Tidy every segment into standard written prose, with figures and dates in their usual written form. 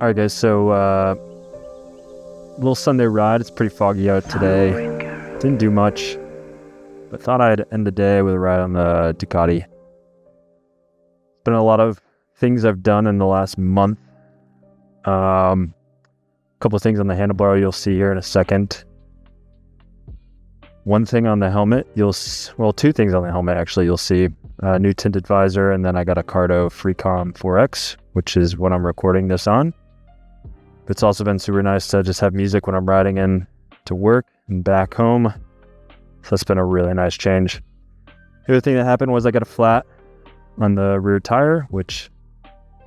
Alright guys, so little Sunday ride. It's pretty foggy out today. Didn't do much, but thought I'd end the day with a ride on the Ducati. Been a lot of things I've done in the last month. A couple of things on the handlebar you'll see here in a second. One thing on the helmet, two things on the helmet actually you'll see. New tinted visor, and then I got a Cardo Freecom 4X, which is what I'm recording this on. It's also been super nice to just have music when I'm riding in to work and back home. So that's been a really nice change. The other thing that happened was I got a flat on the rear tire, which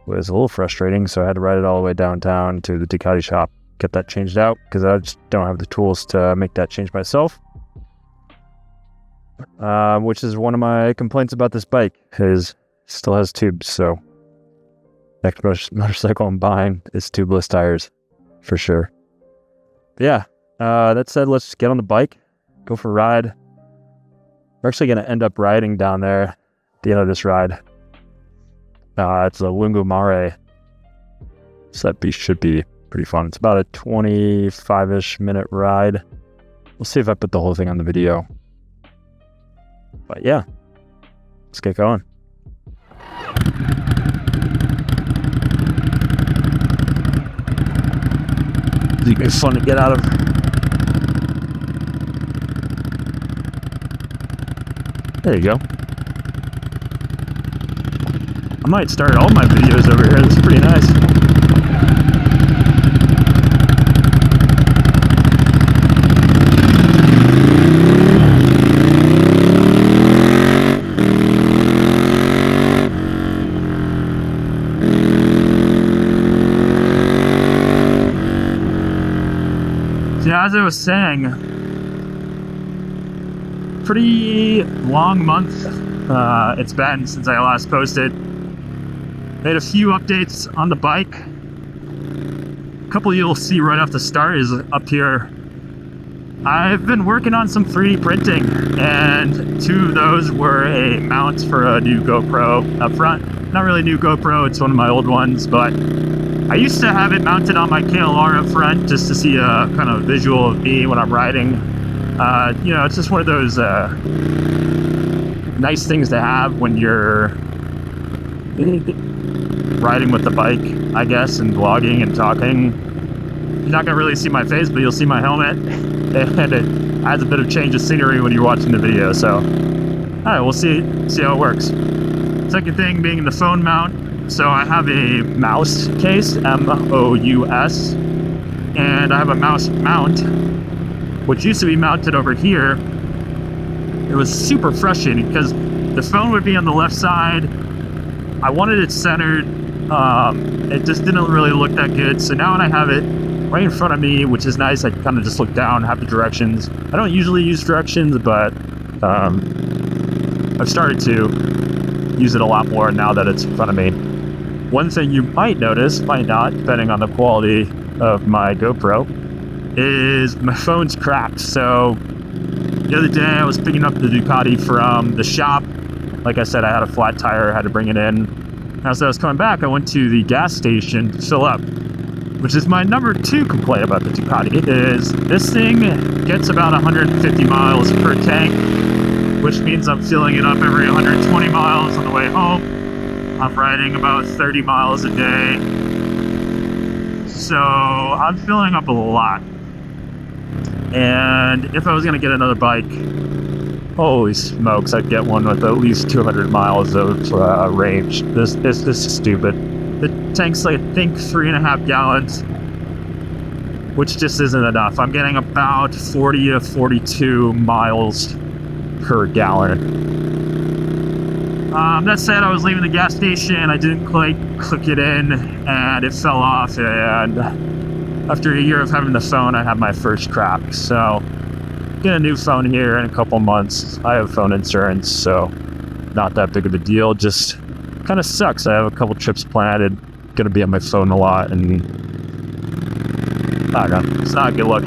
was a little frustrating. So I had to ride it all the way downtown to the Ducati shop, get that changed out, because I just don't have the tools to make that change myself. Which is one of my complaints about this bike, is it still has tubes. So next motorcycle I'm buying is tubeless tires for sure. But yeah, that said, let's get on the bike, go for a ride. We're actually going to end up riding down there at the end of this ride. It's a Lungomare, so that should be pretty fun. It's about a 25-ish minute ride. We'll see if I put the whole thing on the video. But yeah, let's get going. It's fun to get out of. There you go. I might start all my videos over here. That's pretty nice. Yeah, as I was saying, pretty long month it's been since I last posted. Made a few updates on the bike. A couple you'll see right off the start is up here. I've been working on some 3D printing, and two of those were a mount for a new GoPro up front. Not really a new GoPro, it's one of my old ones, but I used to have it mounted on my KLR up front just to see a kind of visual of me when I'm riding. You know, it's just one of those nice things to have when you're riding with the bike, I guess, and vlogging and talking. You're not gonna really see my face, but you'll see my helmet, and it adds a bit of change of scenery when you're watching the video. So, all right, we'll see how it works. Second thing being the phone mount. So I have a mouse case, M-O-U-S, and I have a mouse mount, which used to be mounted over here. It was super frustrating because the phone would be on the left side. I wanted it centered. It just didn't really look that good. So now when I have it right in front of me, which is nice, I can kind of just look down, have the directions. I don't usually use directions, but I've started to use it a lot more now that it's in front of me. One thing you might notice, might not, depending on the quality of my GoPro, is my phone's cracked. So the other day I was picking up the Ducati from the shop. Like I said, I had a flat tire, I had to bring it in. As I was coming back, I went to the gas station to fill up, which is my number 2 complaint about the Ducati, is this thing gets about 150 miles per tank, which means I'm filling it up every 120 miles on the way home. I'm riding about 30 miles a day, so I'm filling up a lot. And if I was going to get another bike, holy smokes, I'd get one with at least 200 miles of range. This is stupid. The tank's, I think, 3.5 gallons, which just isn't enough. I'm getting about 40 to 42 miles per gallon. That said, I was leaving the gas station, I didn't quite click it in, and it fell off, and after a year of having the phone, I had my first crack. So, get a new phone here in a couple months. I have phone insurance, so not that big of a deal, just kind of sucks. I have a couple trips planned, gonna be on my phone a lot, and I don't know, it's not a good look.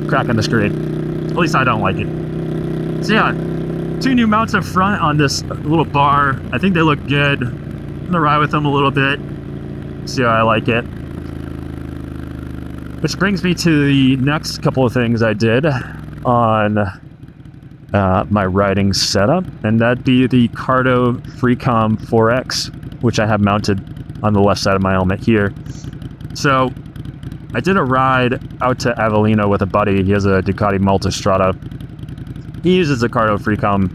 Cracking the screen. At least I don't like it. So yeah, 2 new mounts up front on this little bar. I think they look good. I'm gonna ride with them a little bit, see how I like it. Which brings me to the next couple of things I did on my riding setup, and that'd be the Cardo Freecom 4X, which I have mounted on the left side of my helmet here. So I did a ride out to Avellino with a buddy. He has a Ducati Multistrada. He uses the Cardo Freecom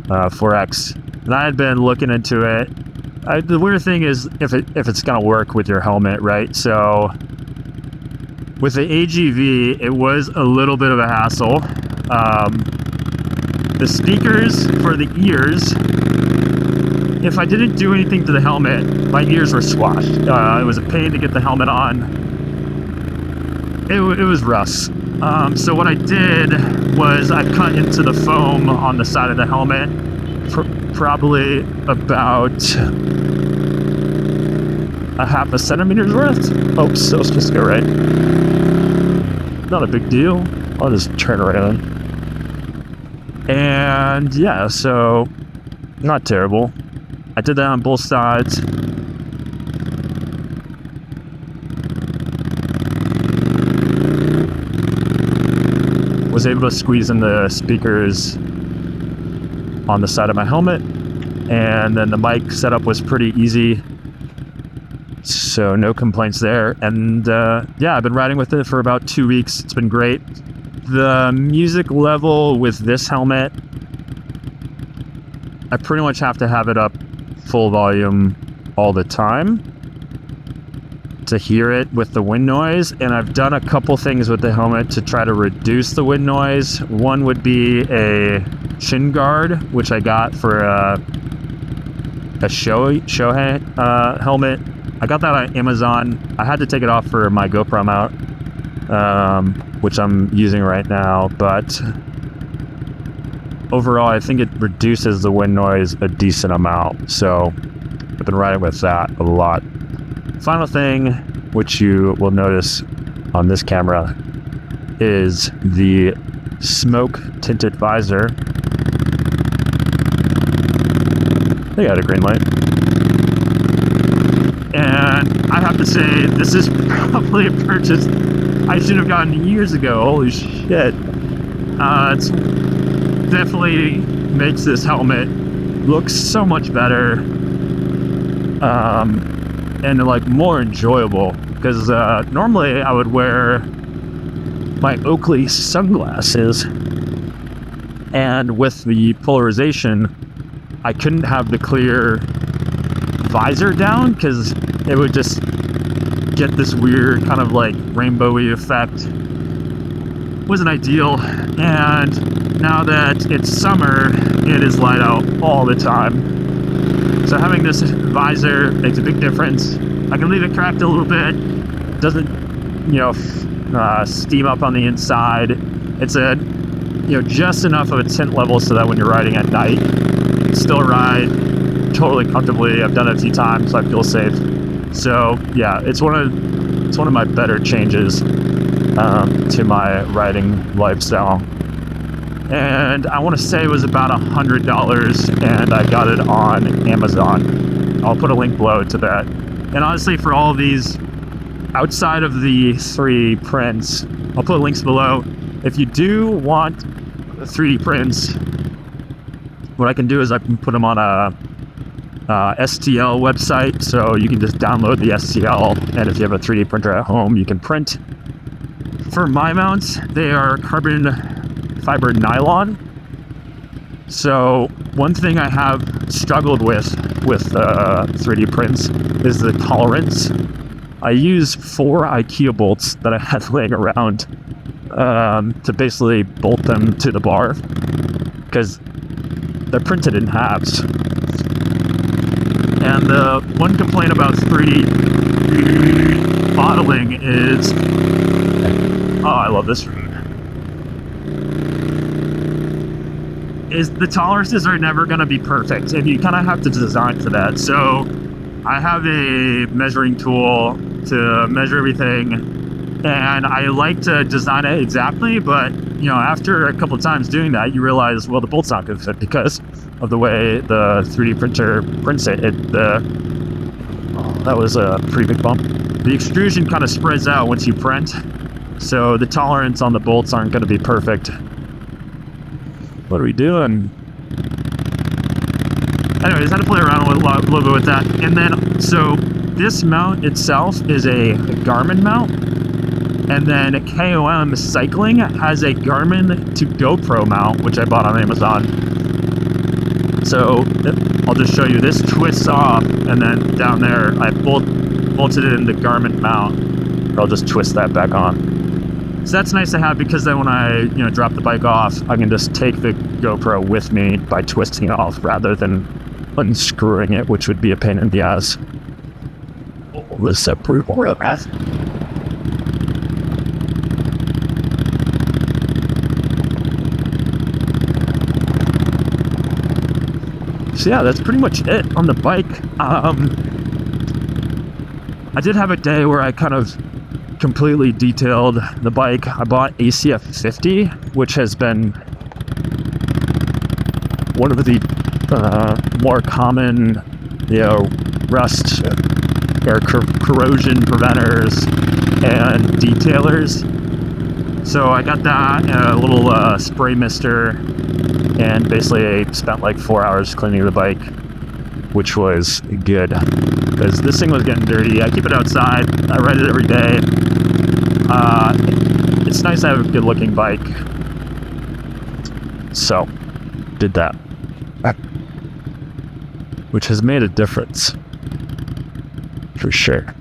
4X, and I had been looking into it. The weird thing is if it's gonna work with your helmet, right? So with the AGV, it was a little bit of a hassle. The speakers for the ears, if I didn't do anything to the helmet, my ears were squashed. It was a pain to get the helmet on. It was rough. So what I did was I cut into the foam on the side of the helmet, probably about a half a centimeter's worth. Oh, so it's just go right. Not a big deal. I'll just turn around. And yeah, so not terrible. I did that on both sides. Was able to squeeze in the speakers on the side of my helmet, and then the mic setup was pretty easy, so no complaints there. And yeah, I've been riding with it for about 2 weeks. It's been great. The music level with this helmet, I pretty much have to have it up full volume all the time to hear it with the wind noise, and I've done a couple things with the helmet to try to reduce the wind noise. One would be a shin guard, which I got for a Shohei helmet. I got that on Amazon. I had to take it off for my GoPro mount, which I'm using right now, but overall I think it reduces the wind noise a decent amount, so I've been riding with that a lot. Final thing, which you will notice on this camera, is the smoke tinted visor. They got a green light. And I have to say, this is probably a purchase I should have gotten years ago. Holy shit. It's definitely makes this helmet look so much better. And like more enjoyable, because normally I would wear my Oakley sunglasses, and with the polarization I couldn't have the clear visor down because it would just get this weird kind of like rainbowy effect. Wasn't ideal, and now that it's summer it is light out all the time. So having this visor makes a big difference. I can leave it cracked a little bit. Doesn't, steam up on the inside. It's just enough of a tint level so that when you're riding at night, you can still ride totally comfortably. I've done it a few times, so I feel safe. So yeah, it's one of my better changes to my riding lifestyle. And I want to say it was about $100, and I got it on Amazon. I'll put a link below to that. And honestly, for all of these, outside of the 3D prints, I'll put links below. If you do want 3D prints, what I can do is I can put them on a STL website, so you can just download the STL, and if you have a 3D printer at home, you can print. For my mounts, they are carbon fiber nylon. So one thing I have struggled with 3D prints is the tolerance. I use 4 IKEA bolts that I had laying around to basically bolt them to the bar, because they're printed in halves. And the one complaint about 3D modeling is, oh, I love this room, is the tolerances are never going to be perfect, and you kind of have to design for that. So I have a measuring tool to measure everything, and I like to design it exactly, but after a couple of times doing that, you realize, well, the bolt's not going to fit because of the way the 3D printer prints it. That was a pretty big bump. The extrusion kind of spreads out once you print, So the tolerance on the bolts aren't going to be perfect. What are we doing? Anyways, I had to play around a little bit with that. And then, so this mount itself is a Garmin mount. And then KOM Cycling has a Garmin to GoPro mount, which I bought on Amazon. So I'll just show you. This twists off, and then down there I bolted it in the Garmin mount. I'll just twist that back on. So that's nice to have, because then when I drop the bike off, I can just take the GoPro with me by twisting it off rather than unscrewing it, which would be a pain in the ass. The separate path. So yeah, that's pretty much it on the bike. I did have a day where I kind of completely detailed the bike. I bought ACF 50, which has been one of the more common, rust or corrosion preventers and detailers. So I got that, a little spray mister, and basically I spent like 4 hours cleaning the bike, which was good, because this thing was getting dirty. I keep it outside. I ride it every day. It's nice to have a good looking bike. So, did that. Which has made a difference. For sure.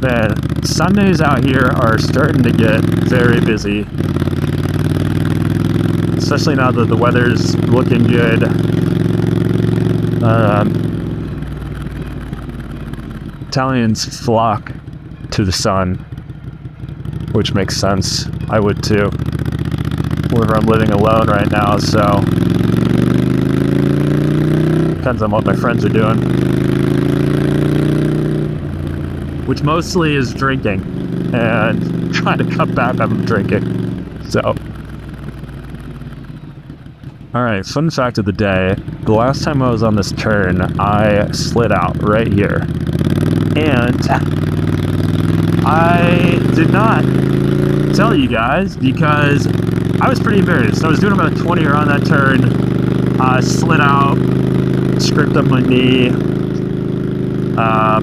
Man, Sundays out here are starting to get very busy. Especially now that the weather's looking good. Italians flock to the sun, which makes sense. I would too. However, I'm living alone right now, so depends on what my friends are doing. Which mostly is drinking and trying to cut back on drinking. So, alright, fun fact of the day. The last time I was on this turn, I slid out right here. And I did not tell you guys because I was pretty embarrassed. I was doing about 20 around that turn. I slid out, scraped up my knee.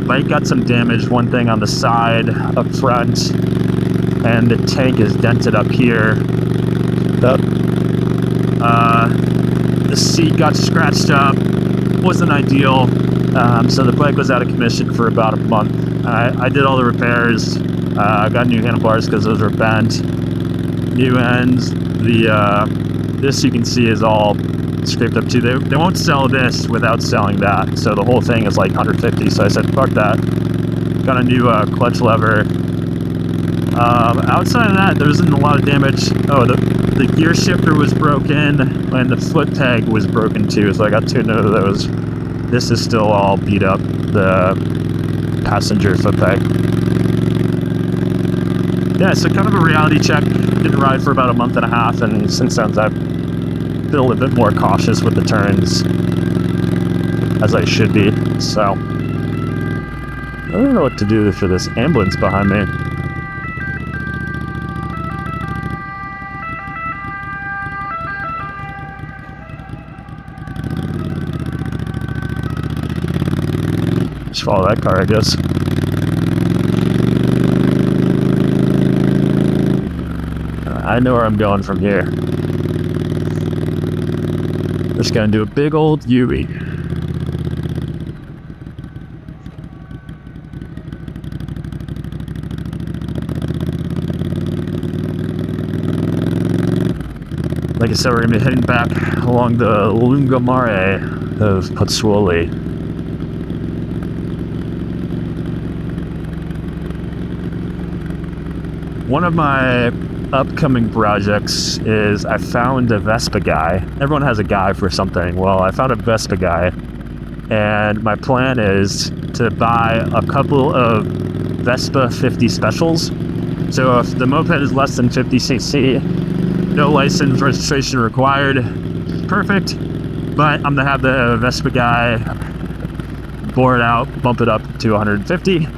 Bike got some damage, one thing on the side up front, and the tank is dented up here. The seat got scratched up, wasn't ideal, so the bike was out of commission for about a month. I did all the repairs. I got new handlebars because those were bent, new ends. This you can see is all scraped up too. They won't sell this without selling that, so the whole thing is like $150. So I said fuck that. Got a new clutch lever. Outside of that, there wasn't a lot of damage. Oh, the gear shifter was broken, and the foot peg was broken too, so I got two of those. This is still all beat up, the passenger foot peg. Yeah, so kind of a reality check. Didn't ride for about a month and a half, and since then I've been a little bit more cautious with the turns, as I should be. So I don't know what to do for this ambulance behind me. Just follow that car, I guess. I know where I'm going from here. Just gonna do a big old U-E. Like I said, we're gonna be heading back along the Lungomare of Pozzuoli. One of my upcoming projects is I found a Vespa guy. Everyone has a guy for something. Well, I found a Vespa guy, and my plan is to buy a couple of Vespa 50 specials. So if the moped is less than 50cc, no license registration required, perfect. But I'm gonna have the Vespa guy bore it out, bump it up to 150.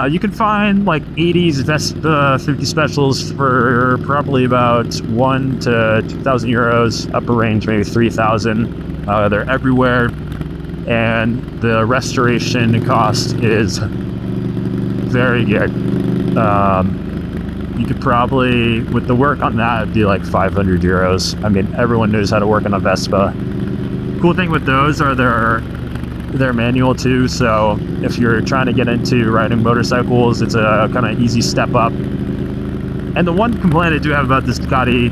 You can find like 80s Vespa 50 specials for probably about 1 to 2,000 euros, upper range maybe 3,000. They're everywhere, and the restoration cost is very good. You could probably, with the work on that, it'd be like 500 euros. I mean, everyone knows how to work on a Vespa. Cool thing with those are they're manual too, so if you're trying to get into riding motorcycles, it's a kind of easy step up. And the one complaint I do have about this Ducati,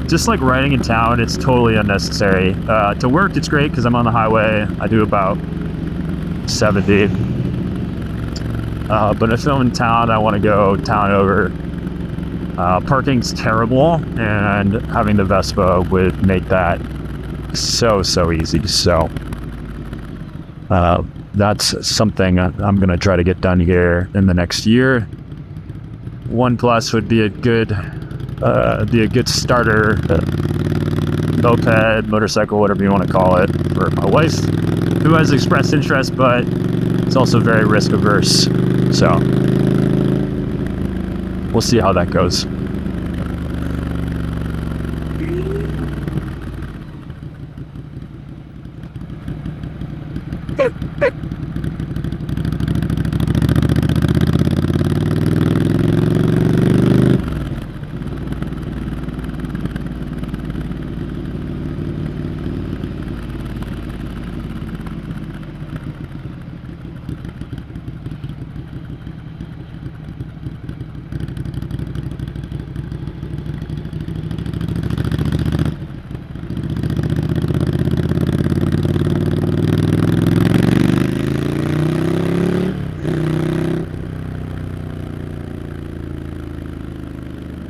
just like riding in town, it's totally unnecessary. To work, it's great because I'm on the highway. I do about 70. But if I'm in town, I want to go town over. Parking's terrible, and having the Vespa would make that so easy. So that's something I'm going to try to get done here in the next year. 1 Plus would be a good starter moped, motorcycle, whatever you want to call it, for my wife, who has expressed interest, but it's also very risk averse. So we'll see how that goes.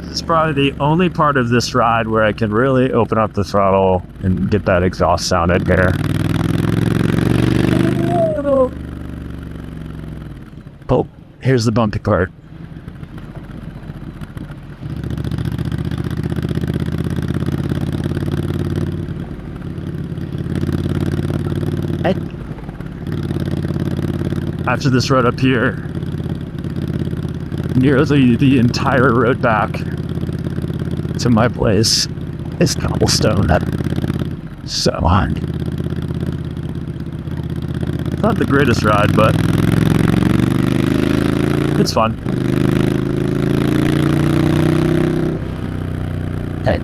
It's probably the only part of this ride where I can really open up the throttle and get that exhaust sound in here. Oh, here's the bumpy part. After this road up here, nearly the entire road back to my place is cobblestone. So not the greatest ride, but it's fun. Hey.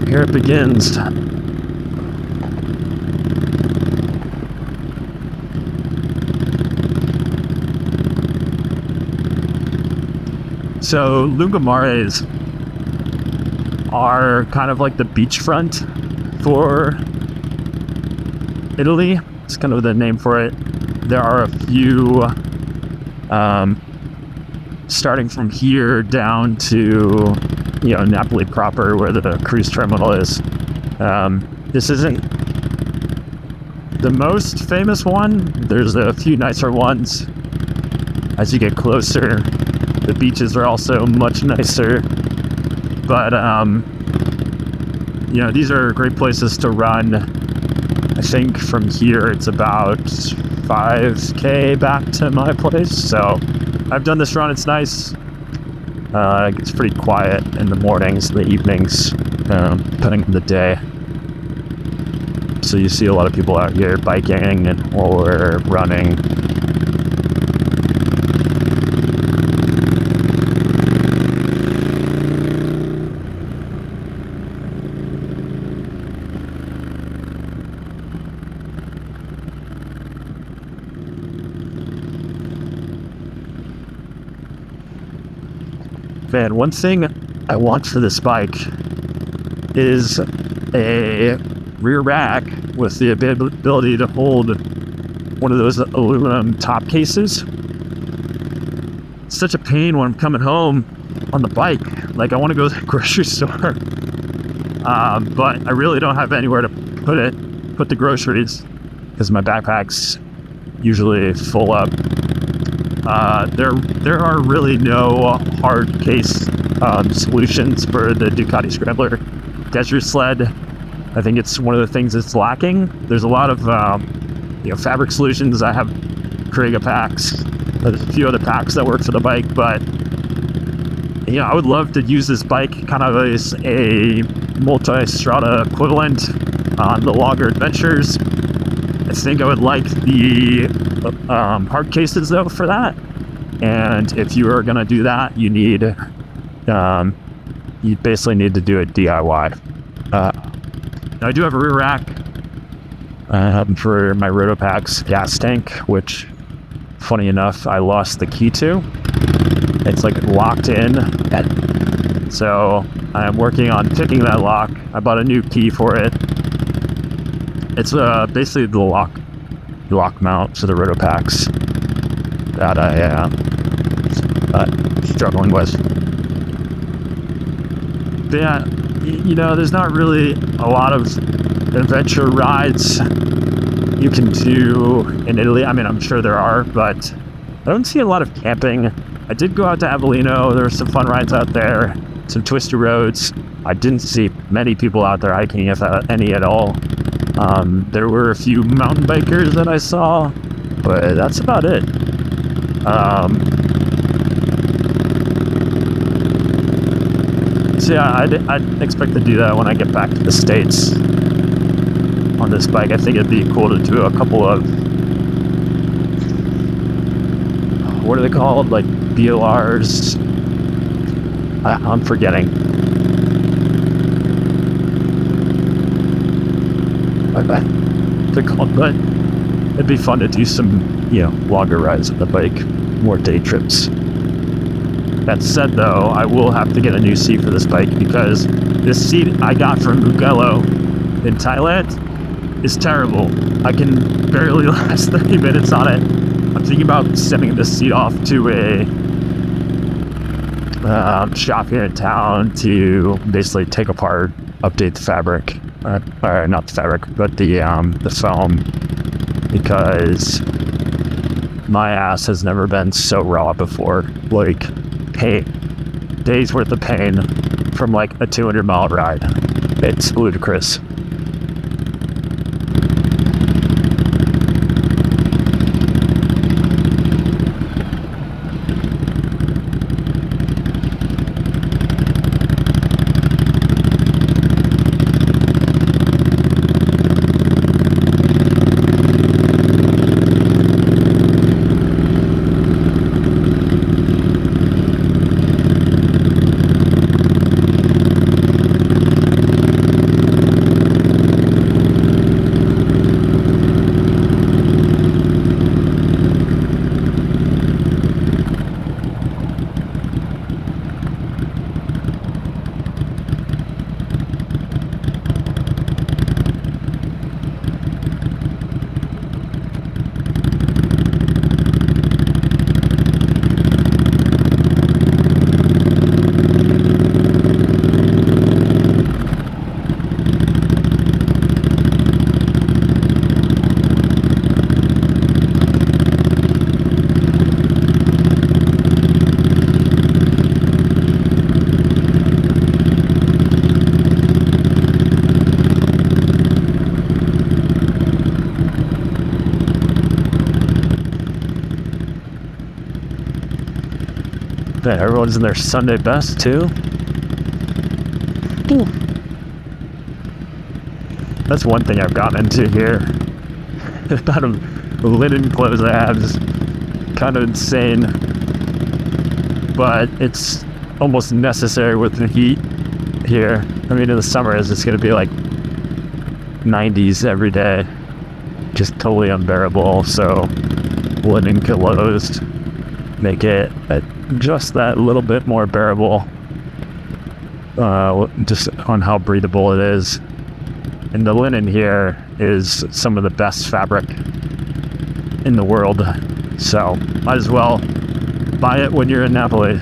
Here it begins. So Lungomares are kind of like the beachfront for Italy. It's kind of the name for it. There are a few starting from here down to Napoli proper, where the cruise terminal is. This isn't the most famous one. There's a few nicer ones. As you get closer, the beaches are also much nicer. But these are great places to run. I think from here it's about 5K back to my place. So I've done this run. It's nice. It's pretty quiet in the mornings, the evenings, depending on the day. So you see a lot of people out here biking or running. Man, one thing I want for this bike is a rear rack with the ability to hold one of those aluminum top cases. It's such a pain when I'm coming home on the bike. Like, I want to go to the grocery store, but I really don't have anywhere to put the groceries, because my backpack's usually full up. There are really no hard case solutions for the Ducati Scrambler Desert Sled. I think it's one of the things that's lacking. There's a lot of fabric solutions. I have Kriega packs. There's a few other packs that work for the bike, but I would love to use this bike kind of as a multi-strata equivalent on the longer adventures. I think I would like the hard cases though for that. And if you are gonna do that, you basically need to do it DIY. I do have a rear rack for my Rotopax gas tank, which, funny enough, I lost the key to. It's like locked in, so I'm working on picking that lock. I bought a new key for it. It's basically the lock mount to the Rotopax that I'm struggling with. But yeah, there's not really a lot of adventure rides you can do in Italy. I mean, I'm sure there are, but I don't see a lot of camping. I did go out to Avellino. There were some fun rides out there, some twisty roads. I didn't see many people out there hiking, if any at all. There were a few mountain bikers that I saw, but that's about it. So yeah, I'd expect to do that when I get back to the States on this bike. I think it'd be cool to do a couple of, what are they called? Like BLRs? I'm forgetting. They're called, but it'd be fun to do some, longer rides with the bike, more day trips. That said, though, I will have to get a new seat for this bike, because this seat I got from Mugello in Thailand is terrible. I can barely last 30 minutes on it. I'm thinking about sending this seat off to a shop here in town to basically take apart, update the fabric. Or not the fabric, but the foam, because my ass has never been so raw before. Like, hey, days worth of pain from like a 200-mile ride. It's ludicrous. Man, everyone's in their Sunday best too. Ooh. That's one thing I've gotten into here. The amount of linen clothes I have is kind of insane, but it's almost necessary with the heat here. I mean, in the summer, it's just going to be like 90s every day, just totally unbearable. So linen clothes make it just that little bit more bearable, just on how breathable it is. And the linen here is some of the best fabric in the world, so might as well buy it when you're in Napoli.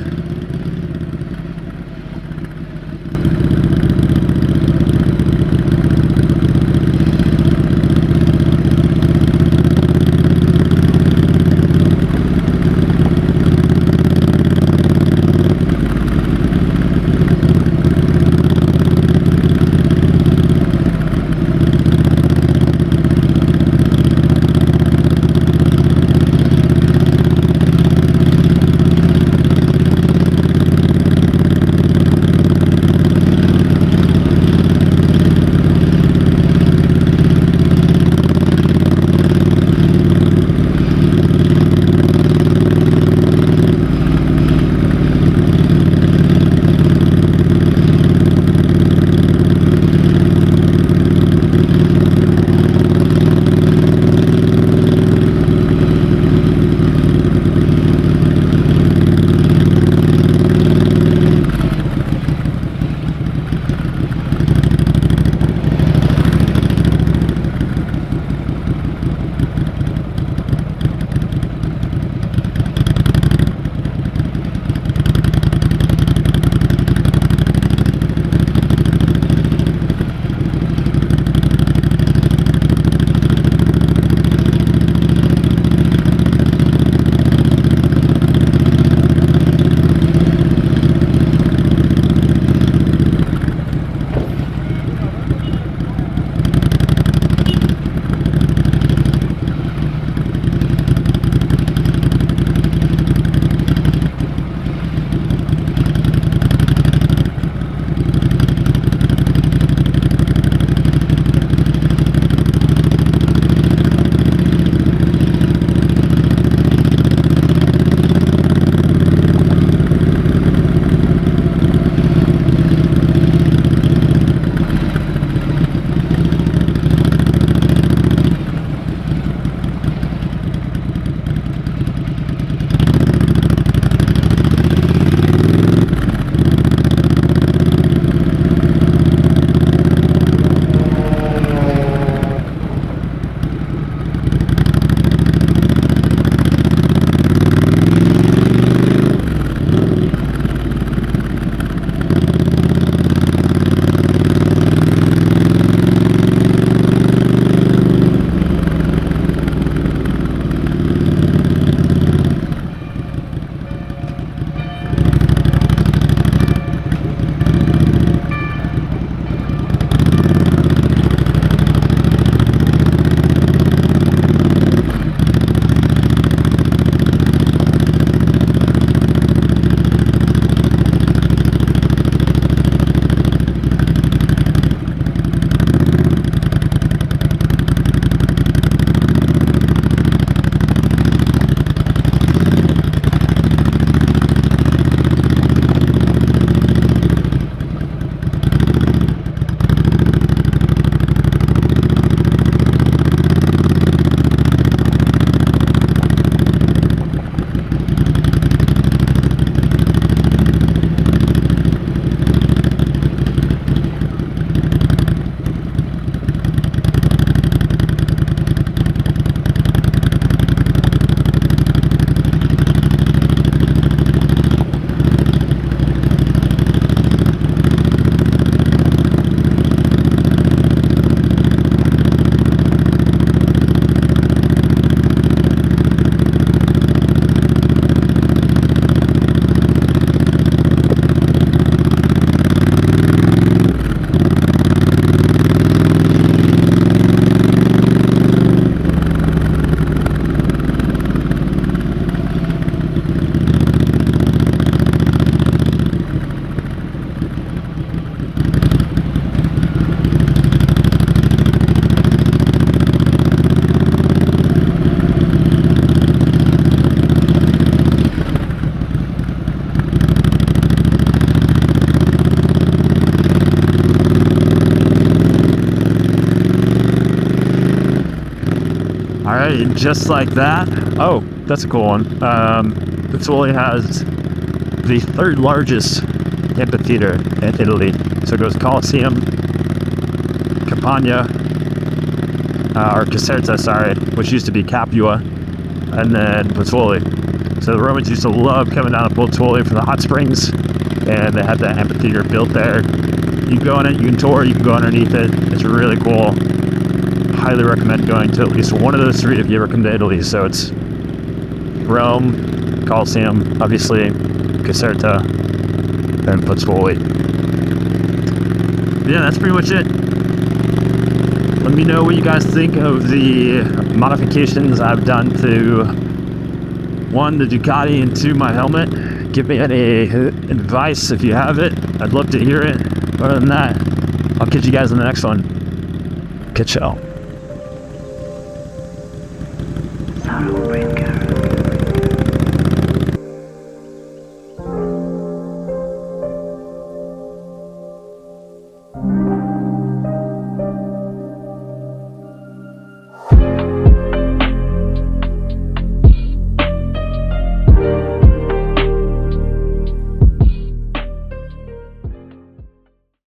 All right, just like that. Oh, that's a cool one. It fully has the third largest amphitheater in Italy. So it goes Colosseum, Campagna, or Caserta, sorry, which used to be Capua, and then Pozzuoli. So the Romans used to love coming down to Pozzuoli for the hot springs, and they had that amphitheater built there. You can go in it, you can tour, you can go underneath it. It's really cool. Highly recommend going to at least one of those three if you ever come to Italy. So it's Rome, Colosseum, obviously, Caserta, and Pozzuoli. Yeah, that's pretty much it. Let me know what you guys think of the modifications I've done to, one, the Ducati, and two, my helmet. Give me any advice if you have it. I'd love to hear it. Other than that, I'll catch you guys in the next one. Catch y'all.